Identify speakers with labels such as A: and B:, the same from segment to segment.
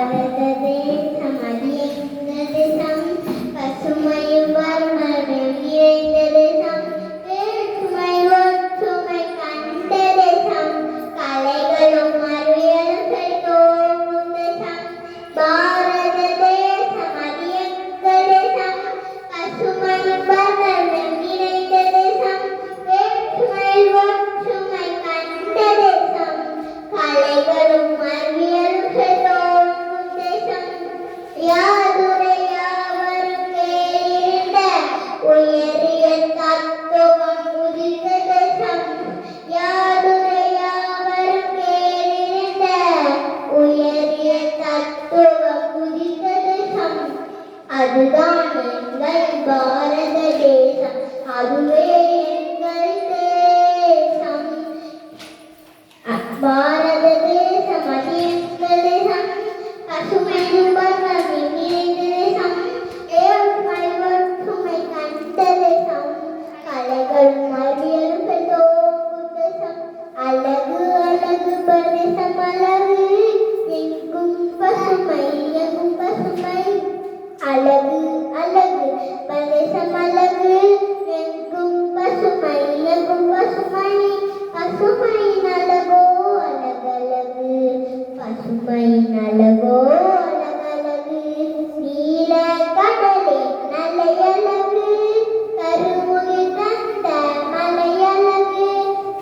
A: ഭാരതദേശം അതിയെന്ന ദേശം പസുമയും വർണ്ണനും നിറഞ്ഞ ദേശം വേற்றுമൈ ഒற்றுമൈ കണ്ട ദേശം കലകളും അറിയലും കൈതോങ്ങും ദേശം ഭാരതദേശം അതിയെന്ന ദേശം പസുമയും വർണ്ണനും നിറഞ്ഞ ദേശം വേற்றுമൈ ഒற்றுമൈ കണ്ട ദേശം കലകളും അറിയലും കൈതോങ്ങും ദേശം യാതൊരയാവരും കേട്ട ഉയരിയ തത്വം ഉദിച്ച ദേശം യാതൊരയാവരും കേട്ട ഉയരിയ തത്വം ഉദിച്ച ദേശം அதுதான் எங்கள் பாரத தேசம் அதுவே எங்கள் தேசம் பாரத தேசம் அது எங்கள் தேசம் பசுமையும் வர்ணமும் நிறைந்த தேசம் ஏழ்மை ஒற்றுமை கண்ட தேசம் கலைகளும் அறிவியலும் பெற்றோங்கும் தேசம் அழகு அழகு பிரதேசம் அழகு எங்கும் பசுமை எங்கும் பசுமை அழகு அழகு பிரதேசம் அழகு எங்கும் பசுமை எங்கும் பசுமை பசுமையின் அழகோ அழகழகு பசுமையின் அழகோ அழகழகு நீல கடலே நலையழகு கருமுகில் தந்த மலையழகு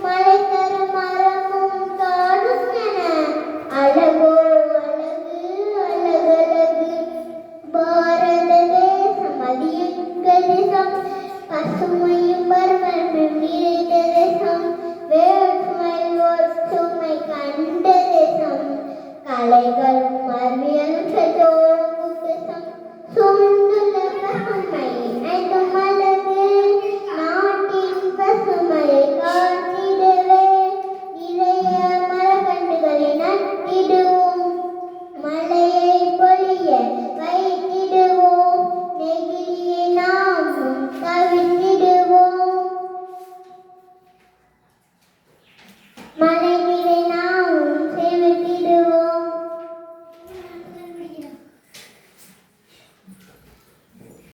A: மலை தரும் மரமும் காடும் என அழகோ அழகு அழகழகு பாரத தேசம் அது எங்கள் தேசம் பசுமையும் வர்ணமும் நிறைந்த தேசம் வேற்றுமை ஒற்றுமை கண்ட தேசம் கலைகளும் அறிவியலும் பெற்றோங்கும் தேசம் சுமந்துள்ள பசுமை